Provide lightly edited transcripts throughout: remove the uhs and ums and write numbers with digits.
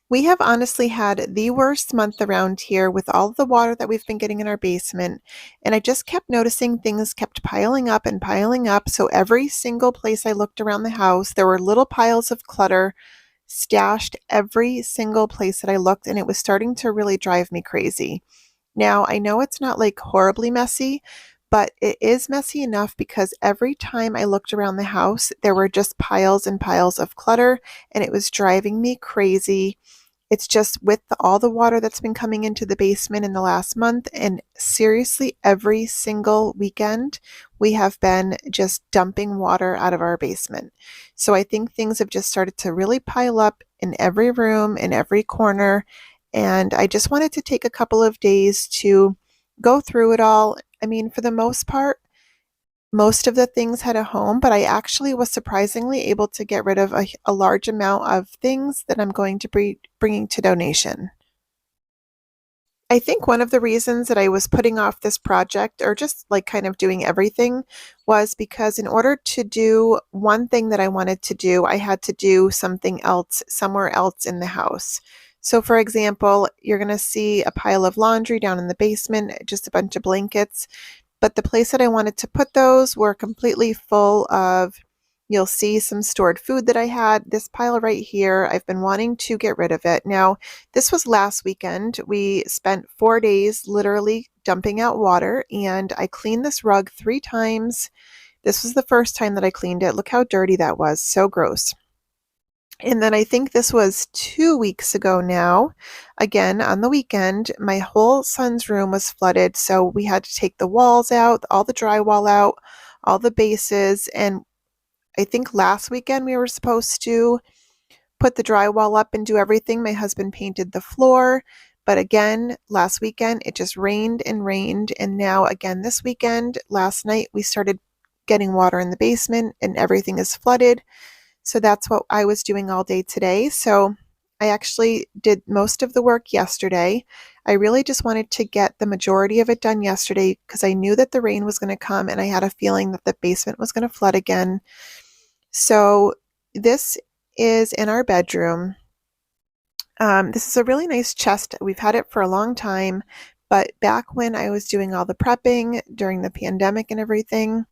We have honestly had the worst month around here with all the water that we've been getting in our basement. And I just kept noticing things kept piling up and piling up. So every single place I looked around the house, there were little piles of clutter stashed every single place that I looked, and it was starting to really drive me crazy. Now, I know it's not like horribly messy, but it is messy enough because every time I looked around the house, there were just piles and piles of clutter, and it was driving me crazy. It's just with all the water that's been coming into the basement in the last month, and seriously, every single weekend, we have been just dumping water out of our basement. So I think things have just started to really pile up in every room, in every corner, and I just wanted to take a couple of days to go through it all. I mean, for the most part, most of the things had a home, but I actually was surprisingly able to get rid of a large amount of things that I'm going to be bringing to donation. I think one of the reasons that I was putting off this project or just like kind of doing everything was because in order to do one thing that I wanted to do, I had to do something else somewhere else in the house. So, for example, you're going to see a pile of laundry down in the basement, just a bunch of blankets. But the place that I wanted to put those were completely full of, you'll see some stored food that I had. This pile right here, I've been wanting to get rid of it. Now, this was last weekend. We spent 4 days literally dumping out water, and I cleaned this rug 3 times. This was the first time that I cleaned it. Look how dirty that was. So gross. And then I think this was 2 weeks ago now. Again, on the weekend, my whole son's room was flooded. So we had to take the walls out, all the drywall out, all the bases. And I think last weekend we were supposed to put the drywall up and do everything. My husband painted the floor. But again, last weekend, it just rained and rained. And now, again, this weekend, last night, we started getting water in the basement and everything is flooded. So that's what I was doing all day today. So I actually did most of the work yesterday. I really just wanted to get the majority of it done yesterday because I knew that the rain was going to come and I had a feeling that the basement was going to flood again. So this is in our bedroom. This is a really nice chest. We've had it for a long time, but back when I was doing all the prepping during the pandemic and everything,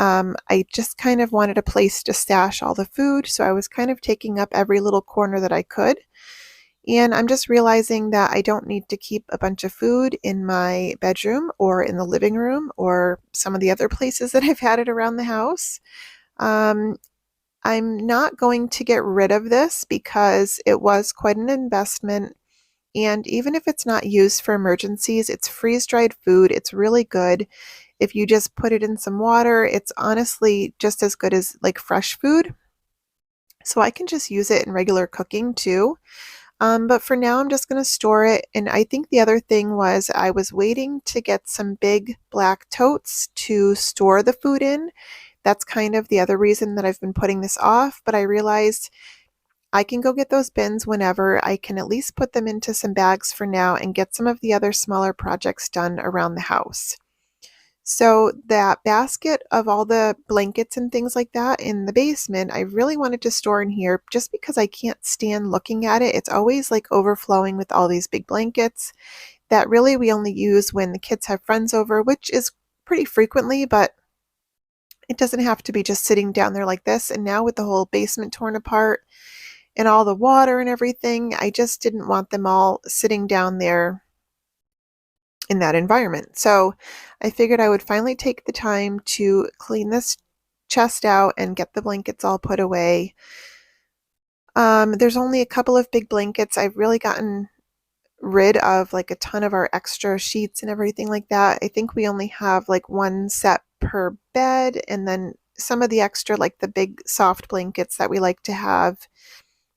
I just kind of wanted a place to stash all the food, so I was kind of taking up every little corner that I could. And I'm just realizing that I don't need to keep a bunch of food in my bedroom or in the living room or some of the other places that I've had it around the house. Um, I'm not going to get rid of this because it was quite an investment. And even if it's not used for emergencies, it's freeze-dried food. It's really good. If you just put it in some water, it's honestly just as good as like fresh food. So I can just use it in regular cooking too. But for now, I'm just going to store it. And I think the other thing was I was waiting to get some big black totes to store the food in. That's kind of the other reason that I've been putting this off. But I realized I can go get those bins whenever. I can at least put them into some bags for now and get some of the other smaller projects done around the house. So that basket of all the blankets and things like that in the basement, I really wanted to store in here just because I can't stand looking at it. It's always like overflowing with all these big blankets that really we only use when the kids have friends over, which is pretty frequently, but it doesn't have to be just sitting down there like this. And now with the whole basement torn apart and all the water and everything, I just didn't want them all sitting down there in that environment. So I figured I would finally take the time to clean this chest out and get the blankets all put away. There's only a couple of big blankets. I've really gotten rid of like a ton of our extra sheets and everything like that. I think we only have like one set per bed, and then some of the extra, like the big soft blankets that we like to have,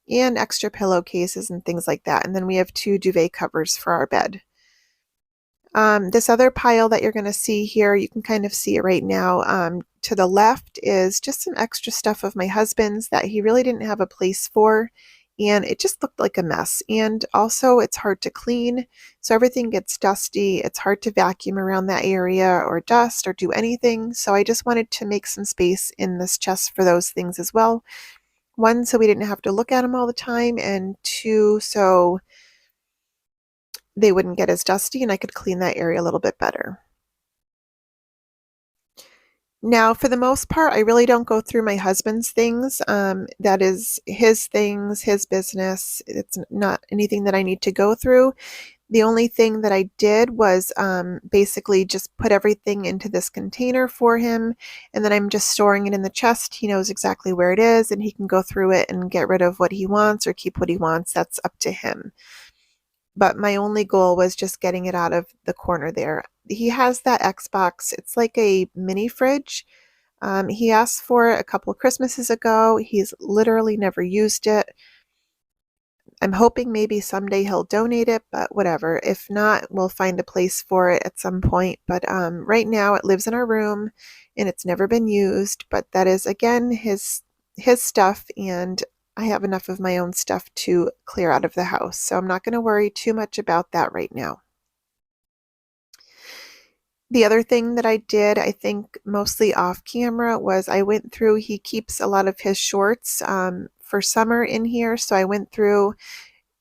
and extra pillowcases and things like that. And then we have 2 duvet covers for our bed. This other pile that you're going to see here, you can kind of see it right now. To the left is just some extra stuff of my husband's that he really didn't have a place for, and it just looked like a mess. And also, it's hard to clean, so everything gets dusty. It's hard to vacuum around that area or dust or do anything. So I just wanted to make some space in this chest for those things as well. One, so we didn't have to look at them all the time, and two, so they wouldn't get as dusty and I could clean that area a little bit better. Now, for the most part, I really don't go through my husband's things. That is his things, his business. It's not anything that I need to go through. The only thing that I did was basically just put everything into this container for him, and then I'm just storing it in the chest. He knows exactly where it is, and he can go through it and get rid of what he wants or keep what he wants. That's up to him. But my only goal was just getting it out of the corner there. He has that Xbox. It's like a mini fridge. He asked for it a couple of Christmases ago. He's literally never used it. I'm hoping maybe someday he'll donate it, but whatever. If not, we'll find a place for it at some point. But right now it lives in our room and it's never been used. But that is, again, his stuff, and I have enough of my own stuff to clear out of the house. So I'm not going to worry too much about that right now. The other thing that I did, I think mostly off camera, was I went through, he keeps a lot of his shorts for summer in here. So I went through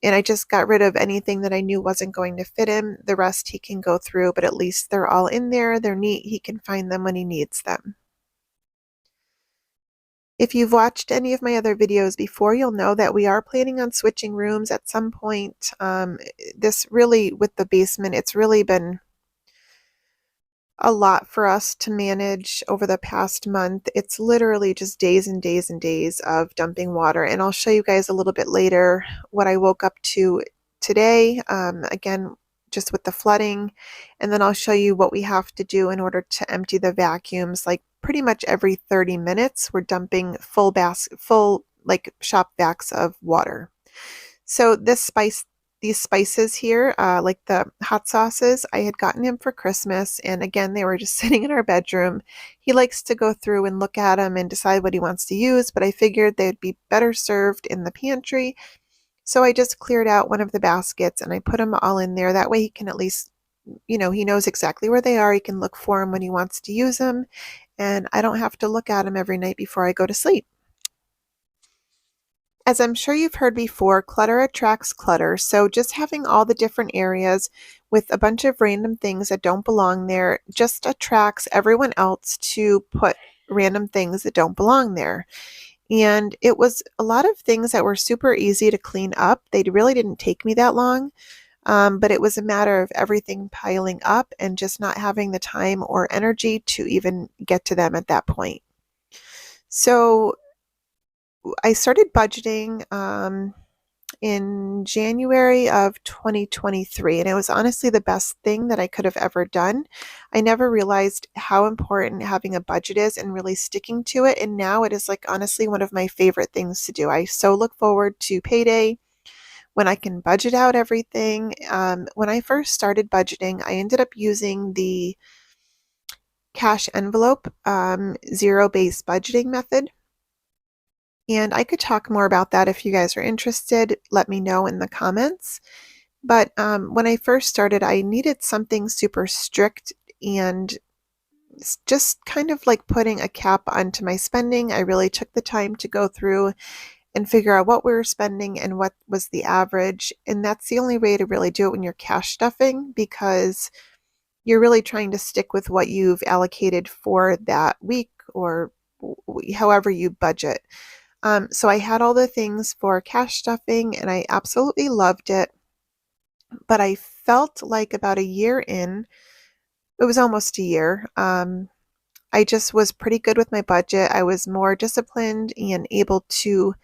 and I just got rid of anything that I knew wasn't going to fit him. The rest he can go through, but at least they're all in there. They're neat. He can find them when he needs them. If you've watched any of my other videos before, you'll know that we are planning on switching rooms at some point. This really, with the basement, it's really been a lot for us to manage over the past month. It's literally just days and days and days of dumping water. And I'll show you guys a little bit later what I woke up to today. Again, just with the flooding. And then I'll show you what we have to do in order to empty the vacuums. Like pretty much every 30 minutes, we're dumping full like shop vacs of water. So these spices here, like the hot sauces, I had gotten him for Christmas, and again, they were just sitting in our bedroom. He likes to go through and look at them and decide what he wants to use, but I figured they'd be better served in the pantry. So I just cleared out one of the baskets and I put them all in there. That way he can at least, he knows exactly where they are. He can look for them when he wants to use them, and I don't have to look at them every night before I go to sleep. As I'm sure you've heard before, clutter attracts clutter. So just having all the different areas with a bunch of random things that don't belong there just attracts everyone else to put random things that don't belong there. And it was a lot of things that were super easy to clean up. They really didn't take me that long. But it was a matter of everything piling up and just not having the time or energy to even get to them at that point. So I started budgeting in January of 2023, and it was honestly the best thing that I could have ever done. I never realized how important having a budget is and really sticking to it, and now it is like honestly one of my favorite things to do. I so look forward to payday when I can budget out everything. When I first started budgeting, I ended up using the cash envelope zero-based budgeting method. And I could talk more about that if you guys are interested. Let me know in the comments. But when I first started, I needed something super strict and just kind of like putting a cap onto my spending. I really took the time to go through and figure out what we were spending and what was the average. And that's the only way to really do it when you're cash stuffing, because you're really trying to stick with what you've allocated for that week or however you budget. So I had all the things for cash stuffing and I absolutely loved it. But I felt like about a year in, it was almost a year, I just was pretty good with my budget. I was more disciplined and able to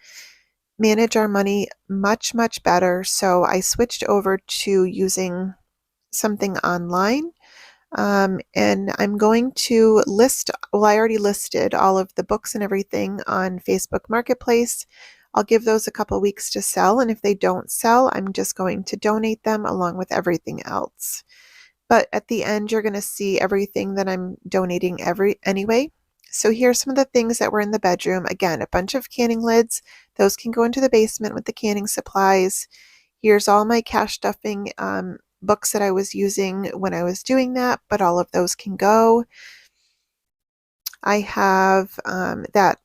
manage our money much, much better. So I switched over to using something online. And I'm going to list, well, I already listed all of the books and everything on Facebook Marketplace. I'll give those a couple weeks to sell, and if they don't sell, I'm just going to donate them along with everything else. But at the end, you're going to see everything that I'm donating anyway. So here's some of the things that were in the bedroom. Again, a bunch of canning lids. Those can go into the basement with the canning supplies. Here's all my cash stuffing books that I was using when I was doing that, but all of those can go. I have that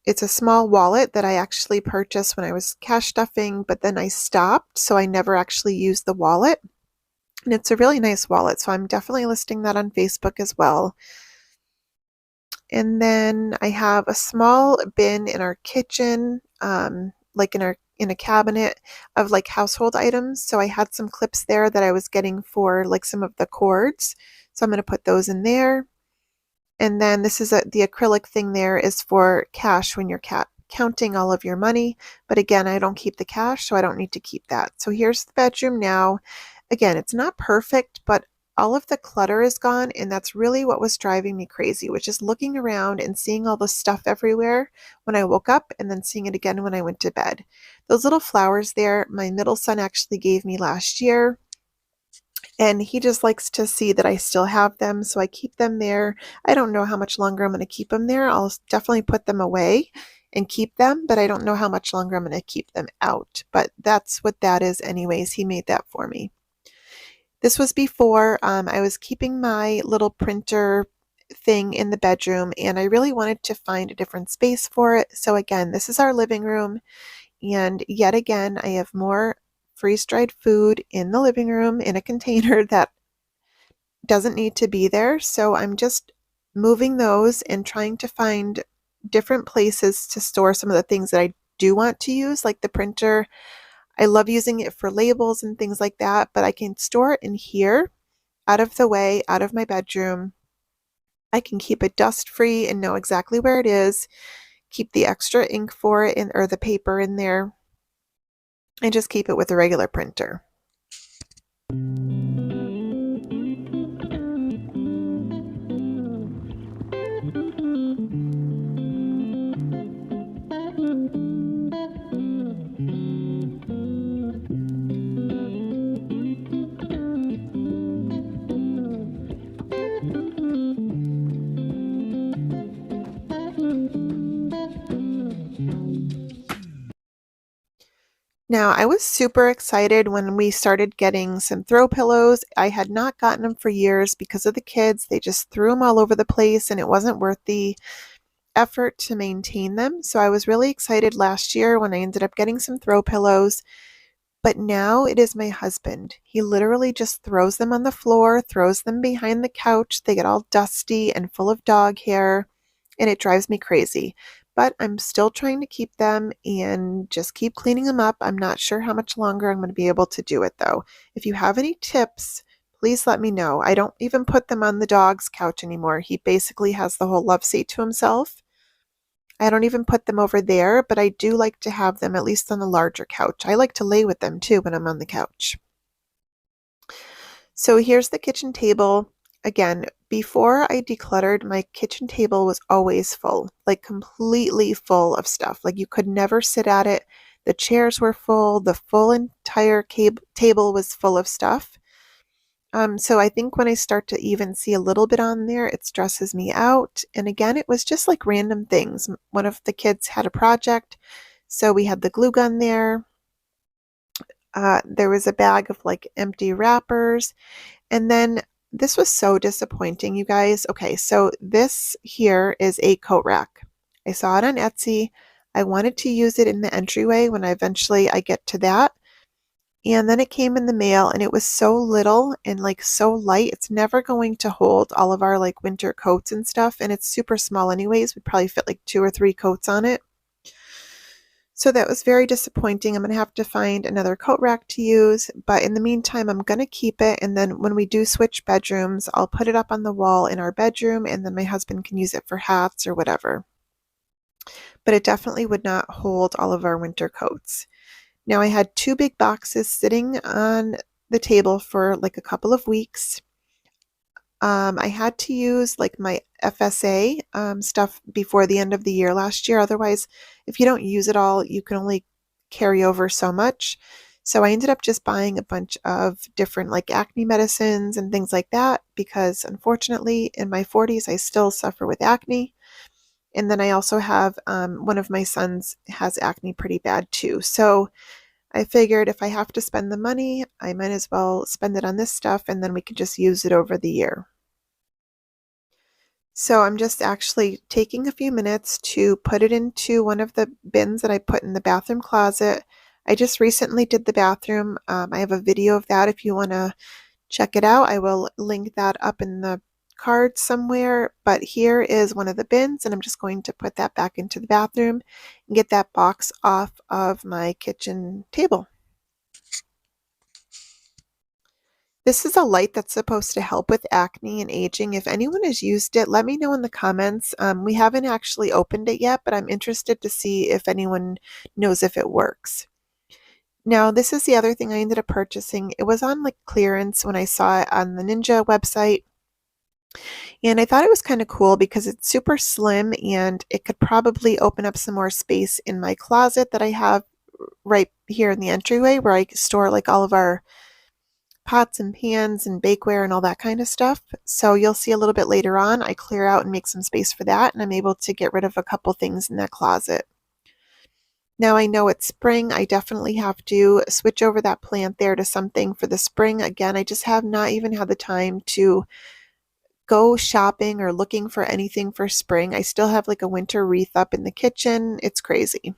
It's a small wallet that I actually purchased when I was cash stuffing, but then I stopped, so I never actually used the wallet. And it's a really nice wallet, so I'm definitely listing that on Facebook as well. And then I have a small bin in our kitchen, like in a cabinet of like household items. So I had some clips there that I was getting for like some of the cords. So I'm going to put those in there. And then this is the acrylic thing there is for cash when you're counting all of your money. But again, I don't keep the cash, so I don't need to keep that. So here's the bedroom now. Again, it's not perfect, but all of the clutter is gone, and that's really what was driving me crazy, which is looking around and seeing all the stuff everywhere when I woke up and then seeing it again when I went to bed. Those little flowers there, my middle son actually gave me last year, and he just likes to see that I still have them, so I keep them there. I don't know how much longer I'm going to keep them there. I'll definitely put them away and keep them, but I don't know how much longer I'm going to keep them out. But that's what that is anyways. He made that for me. This was before I was keeping my little printer thing in the bedroom, and I really wanted to find a different space for it. So again, this is our living room, and yet again, I have more freeze-dried food in the living room in a container that doesn't need to be there. So I'm just moving those and trying to find different places to store some of the things that I do want to use, like the printer. I love using it for labels and things like that, but I can store it in here, out of the way, out of my bedroom. I can keep it dust free and know exactly where it is, keep the extra ink for it or the paper in there, and just keep it with a regular printer. Now, I was super excited when we started getting some throw pillows. I had not gotten them for years because of the kids. They just threw them all over the place, and it wasn't worth the effort to maintain them. So I was really excited last year when I ended up getting some throw pillows. But now it is my husband. He literally just throws them on the floor, throws them behind the couch. They get all dusty and full of dog hair, and it drives me crazy. But I'm still trying to keep them and just keep cleaning them up. I'm not sure how much longer I'm going to be able to do it though. If you have any tips, please let me know. I don't even put them on the dog's couch anymore. He basically has the whole love seat to himself. I don't even put them over there, but I do like to have them at least on the larger couch. I like to lay with them too when I'm on the couch. So here's the kitchen table. Again, before I decluttered, my kitchen table was always full, like completely full of stuff. Like you could never sit at it. The chairs were full. The full entire table was full of stuff. So I think when I start to even see a little bit on there, it stresses me out. And again, it was just like random things. One of the kids had a project, so we had the glue gun there. There was a bag of like empty wrappers. And then this was so disappointing, you guys. Okay, so this here is a coat rack. I saw it on Etsy. I wanted to use it in the entryway when I get to that. And then it came in the mail and it was so little and like so light. It's never going to hold all of our like winter coats and stuff. And it's super small anyways. We'd probably fit like 2 or 3 coats on it. So that was very disappointing. I'm going to have to find another coat rack to use. But in the meantime, I'm going to keep it. And then when we do switch bedrooms, I'll put it up on the wall in our bedroom. And then my husband can use it for hats or whatever. But it definitely would not hold all of our winter coats. Now I had 2 big boxes sitting on the table for like a couple of weeks. I had to use like my FSA stuff before the end of the year last year. Otherwise, if you don't use it all, you can only carry over so much. So I ended up just buying a bunch of different like acne medicines and things like that because unfortunately in my 40s, I still suffer with acne. And then I also have one of my sons has acne pretty bad too. So I figured if I have to spend the money, I might as well spend it on this stuff and then we can just use it over the year. So I'm just actually taking a few minutes to put it into one of the bins that I put in the bathroom closet. I just recently did the bathroom. I have a video of that if you want to check it out. I will link that up in the card somewhere. But here is one of the bins, and I'm just going to put that back into the bathroom and get that box off of my kitchen table. This is a light that's supposed to help with acne and aging. If anyone has used it, let me know in the comments. We haven't actually opened it yet, but I'm interested to see if anyone knows if it works. Now, this is the other thing I ended up purchasing. It was on like clearance when I saw it on the Ninja website. And I thought it was kind of cool because it's super slim and it could probably open up some more space in my closet that I have right here in the entryway where I store like all of our pots and pans and bakeware and all that kind of stuff. So you'll see a little bit later on, I clear out and make some space for that, and I'm able to get rid of a couple things in that closet. Now I know it's spring, I definitely have to switch over that plant there to something for the spring. Again, I just have not even had the time to go shopping or looking for anything for spring. I still have like a winter wreath up in the kitchen. It's crazy.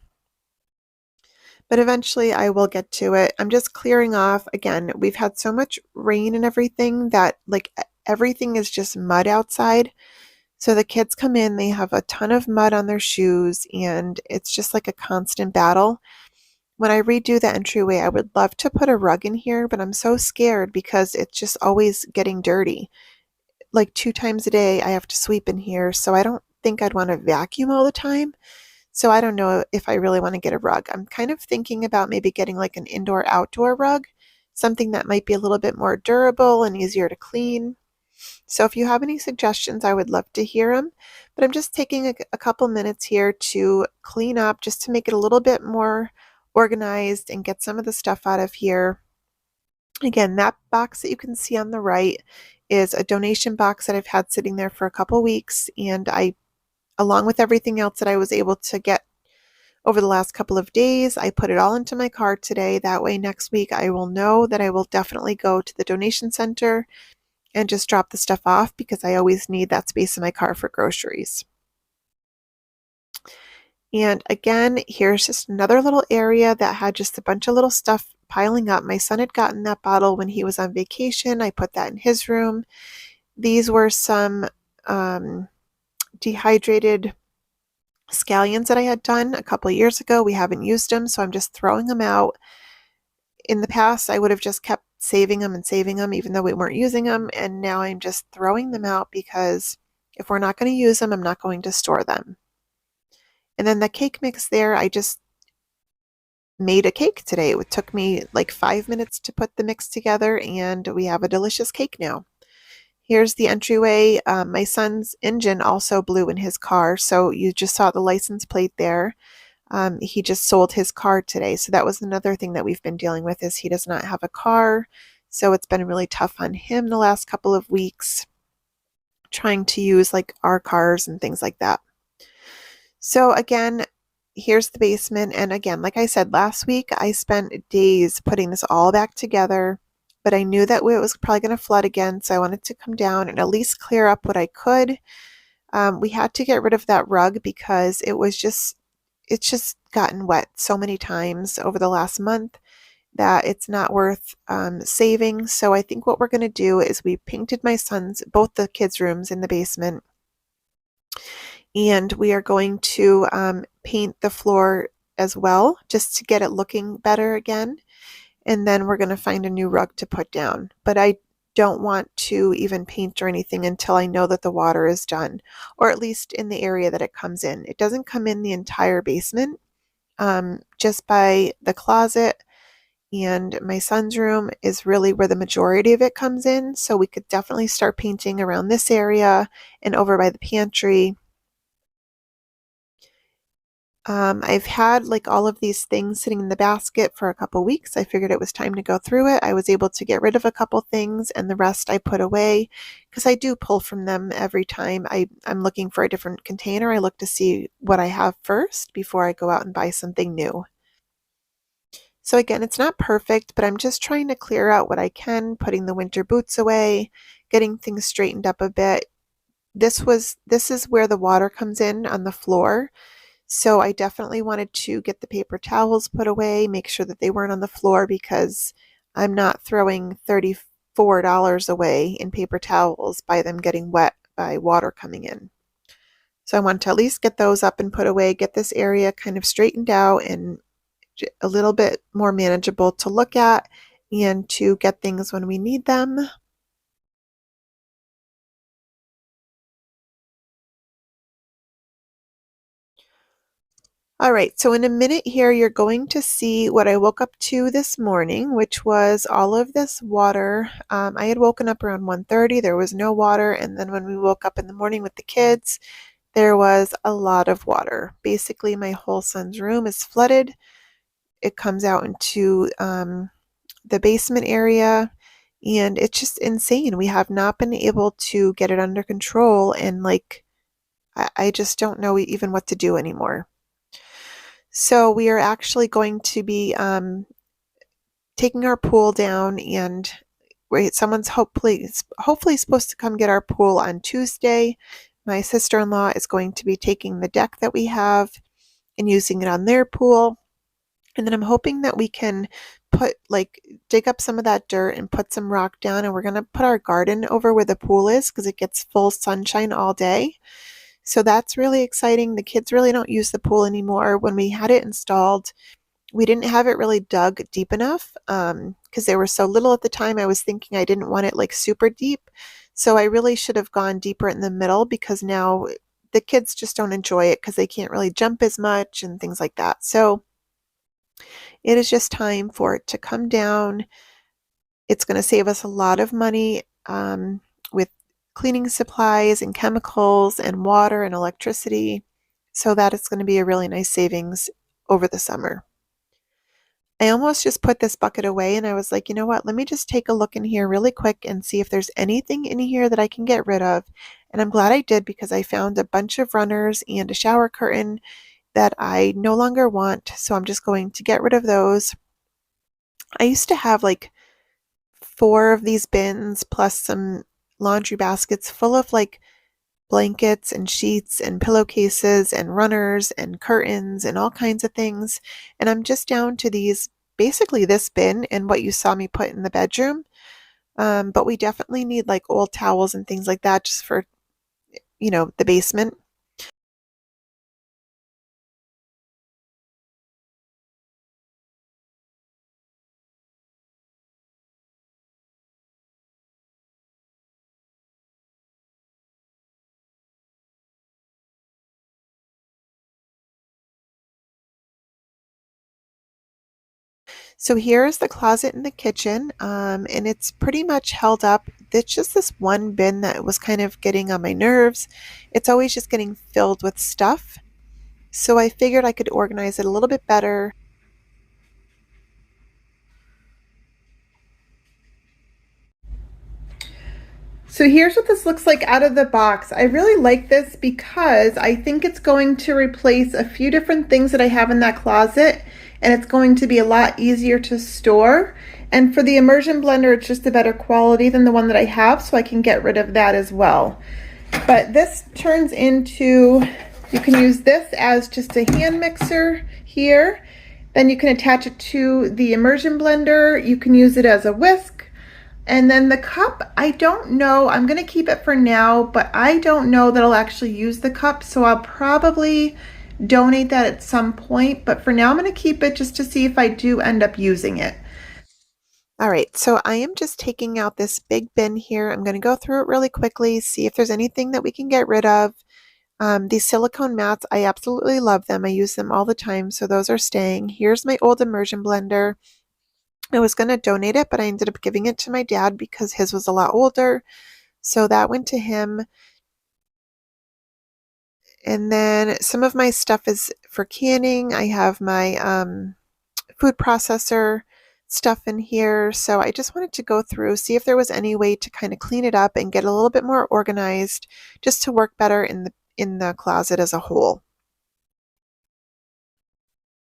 But eventually I will get to it. I'm just clearing off. Again, we've had so much rain and everything that like everything is just mud outside. So the kids come in, they have a ton of mud on their shoes, and it's just like a constant battle. When I redo the entryway, I would love to put a rug in here, but I'm so scared because it's just always getting dirty. Like 2 times a day, I have to sweep in here, so I don't think I'd want to vacuum all the time. So I don't know if I really want to get a rug. I'm kind of thinking about maybe getting like an indoor-outdoor rug, something that might be a little bit more durable and easier to clean. So if you have any suggestions, I would love to hear them. But I'm just taking a couple minutes here to clean up, just to make it a little bit more organized and get some of the stuff out of here. Again, that box that you can see on the right is a donation box that I've had sitting there for a couple weeks, and along with everything else that I was able to get over the last couple of days, I put it all into my cart today. That way next week I will know that I will definitely go to the donation center and just drop the stuff off because I always need that space in my car for groceries. And again, here's just another little area that had just a bunch of little stuff piling up. My son had gotten that bottle when he was on vacation. I put that in his room. These were some dehydrated scallions that I had done a couple of years ago. We haven't used them, so I'm just throwing them out. In the past, I would have just kept saving them, even though we weren't using them. And now I'm just throwing them out because if we're not going to use them, I'm not going to store them. And then the cake mix there, I just made a cake today. It took me like 5 minutes to put the mix together, and we have a delicious cake now. Here's the entryway. My son's engine also blew in his car, so you just saw the license plate there. He just sold his car today, so that was another thing that we've been dealing with is he does not have a car, so it's been really tough on him the last couple of weeks trying to use like our cars and things like that. So again, here's the basement, and again, like I said last week, I spent days putting this all back together, but I knew that it was probably going to flood again, so I wanted to come down and at least clear up what I could. We had to get rid of that rug because it's just gotten wet so many times over the last month that it's not worth saving. So I think what we're going to do is we painted my son's, both the kids' rooms in the basement, and we are going to paint the floor as well, just to get it looking better again. And then we're going to find a new rug to put down. But I don't want to even paint or anything until I know that the water is done, or at least in the area that it comes in. It doesn't come in the entire basement, just by the closet, and my son's room is really where the majority of it comes in. So we could definitely start painting around this area and over by the pantry. I've had like all of these things sitting in the basket for a couple weeks. I figured it was time to go through it. I was able to get rid of a couple things, and the rest I put away because I do pull from them every time I'm looking for a different container. I look to see what I have first before I go out and buy something new. So again, it's not perfect, but I'm just trying to clear out what I can, putting the winter boots away, getting things straightened up a bit. this is where the water comes in on the floor. So I definitely wanted to get the paper towels put away, make sure that they weren't on the floor because I'm not throwing $34 away in paper towels by them getting wet by water coming in. So I want to at least get those up and put away, get this area kind of straightened out and a little bit more manageable to look at and to get things when we need them. All right, so in a minute here, you're going to see what I woke up to this morning, which was all of this water. I had woken up around 1:30, there was no water, and then when we woke up in the morning with the kids, there was a lot of water. Basically, my whole son's room is flooded. It comes out into the basement area, and it's just insane. We have not been able to get it under control, and like, I just don't know even what to do anymore. So we are actually going to be taking our pool down, and someone's hopefully supposed to come get our pool on Tuesday. My sister-in-law is going to be taking the deck that we have and using it on their pool. And then I'm hoping that we can dig up some of that dirt and put some rock down, and we're going to put our garden over where the pool is because it gets full sunshine all day. So that's really exciting. The kids really don't use the pool anymore. When we had it installed, we didn't have it really dug deep enough because they were so little at the time. I was thinking I didn't want it like super deep. So I really should have gone deeper in the middle because now the kids just don't enjoy it because they can't really jump as much and things like that. So it is just time for it to come down. It's going to save us a lot of money with cleaning supplies and chemicals and water and electricity. So that is going to be a really nice savings over the summer. I almost just put this bucket away and I was like, you know what, let me just take a look in here really quick and see if there's anything in here that I can get rid of. And I'm glad I did because I found a bunch of runners and a shower curtain that I no longer want. So I'm just going to get rid of those. I used to have like 4 of these bins plus some laundry baskets full of like blankets and sheets and pillowcases and runners and curtains and all kinds of things. And I'm just down to basically this bin and what you saw me put in the bedroom. But we definitely need like old towels and things like that just for, the basement. So here's the closet in the kitchen, and it's pretty much held up. It's just this one bin that was kind of getting on my nerves. It's always just getting filled with stuff. So I figured I could organize it a little bit better. So here's what this looks like out of the box. I really like this because I think it's going to replace a few different things that I have in that closet, and it's going to be a lot easier to store. And for the immersion blender, it's just a better quality than the one that I have, so I can get rid of that as well. But this turns into, you can use this as just a hand mixer here. Then you can attach it to the immersion blender. You can use it as a whisk. And then the cup, I don't know, I'm gonna keep it for now, but I don't know that I'll actually use the cup, so I'll probably donate that at some point, but for now I'm gonna keep it just to see if I do end up using it. All right, so I am just taking out this big bin here. I'm gonna go through it really quickly, see if there's anything that we can get rid of. These silicone mats, I absolutely love them. I use them all the time, so those are staying. Here's my old immersion blender. I was going to donate it, but I ended up giving it to my dad because his was a lot older. So that went to him. And then some of my stuff is for canning. I have my food processor stuff in here. So I just wanted to go through, see if there was any way to kind of clean it up and get a little bit more organized just to work better in the closet as a whole.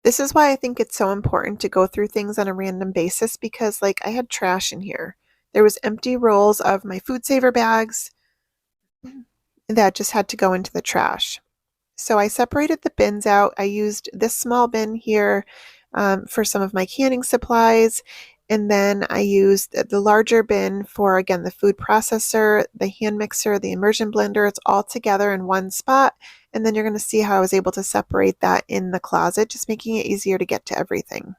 This is why I think it's so important to go through things on a random basis because like I had trash in here. There was empty rolls of my food saver bags. that just had to go into the trash. So I separated the bins out. I used this small bin here for some of my canning supplies. And then I used the larger bin for, again, the food processor, the hand mixer, the immersion blender. It's all together in one spot. And then you're going to see how I was able to separate that in the closet, just making it easier to get to everything.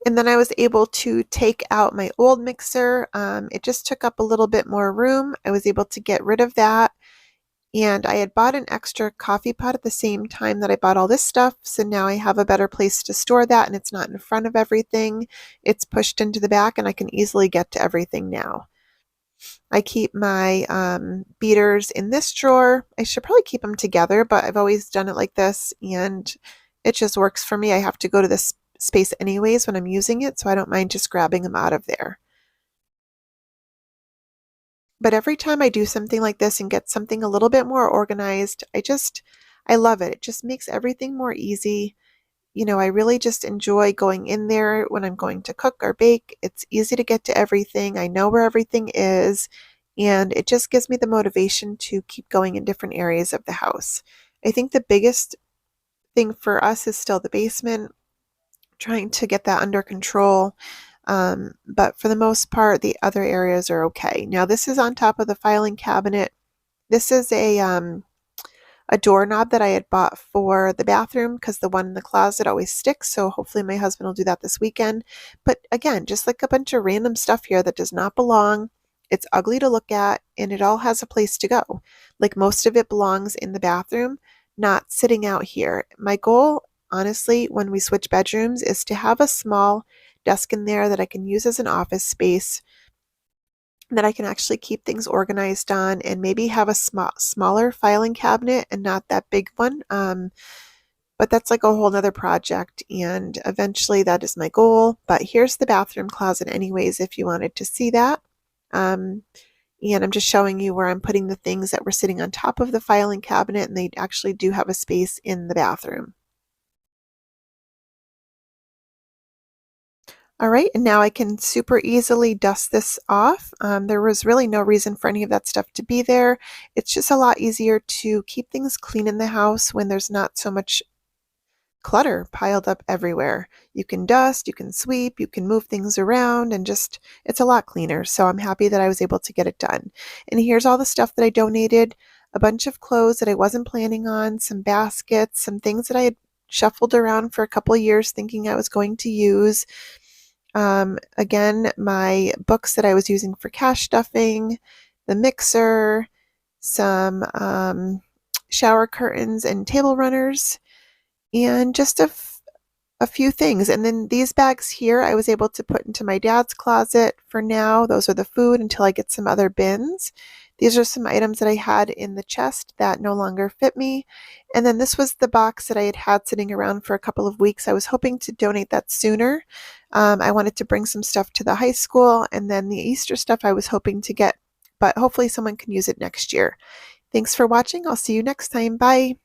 And then I was able to take out my old mixer. It just took up a little bit more room. I was able to get rid of that. And I had bought an extra coffee pot at the same time that I bought all this stuff. So now I have a better place to store that, and it's not in front of everything. It's pushed into the back and I can easily get to everything now. I keep my beaters in this drawer. I should probably keep them together, but I've always done it like this and it just works for me. I have to go to this space anyways when I'm using it, so I don't mind just grabbing them out of there. But every time I do something like this and get something a little bit more organized, I love it. It just makes everything more easy. I really just enjoy going in there when I'm going to cook or bake. It's easy to get to everything. I know where everything is, and it just gives me the motivation to keep going in different areas of the house. I think the biggest thing for us is still the basement, trying to get that under control. But for the most part, the other areas are okay. Now, this is on top of the filing cabinet. This is a doorknob that I had bought for the bathroom because the one in the closet always sticks. So hopefully my husband will do that this weekend. But again, just like a bunch of random stuff here that does not belong. It's ugly to look at and it all has a place to go. Like most of it belongs in the bathroom, not sitting out here. My goal, honestly, when we switch bedrooms is to have a small desk in there that I can use as an office space that I can actually keep things organized on and maybe have a smaller filing cabinet and not that big one. But that's like a whole nother project, and eventually that is my goal. But here's the bathroom closet anyways, if you wanted to see that. Um, and I'm just showing you where I'm putting the things that were sitting on top of the filing cabinet, and they actually do have a space in the bathroom. All right, and now I can super easily dust this off. There was really no reason for any of that stuff to be there. It's just a lot easier to keep things clean in the house when there's not so much clutter piled up everywhere. You can dust, you can sweep, you can move things around, and just, it's a lot cleaner. So I'm happy that I was able to get it done. And here's all the stuff that I donated, a bunch of clothes that I wasn't planning on, some baskets, some things that I had shuffled around for a couple of years thinking I was going to use. Again, my books that I was using for cash stuffing, the mixer, some shower curtains and table runners, and just a few things. And then these bags here I was able to put into my dad's closet for now. Those are the food until I get some other bins. These are some items that I had in the chest that no longer fit me. And then this was the box that I had had sitting around for a couple of weeks. I was hoping to donate that sooner. I wanted to bring some stuff to the high school, and then the Easter stuff I was hoping to get, but hopefully someone can use it next year. Thanks for watching. I'll see you next time. Bye.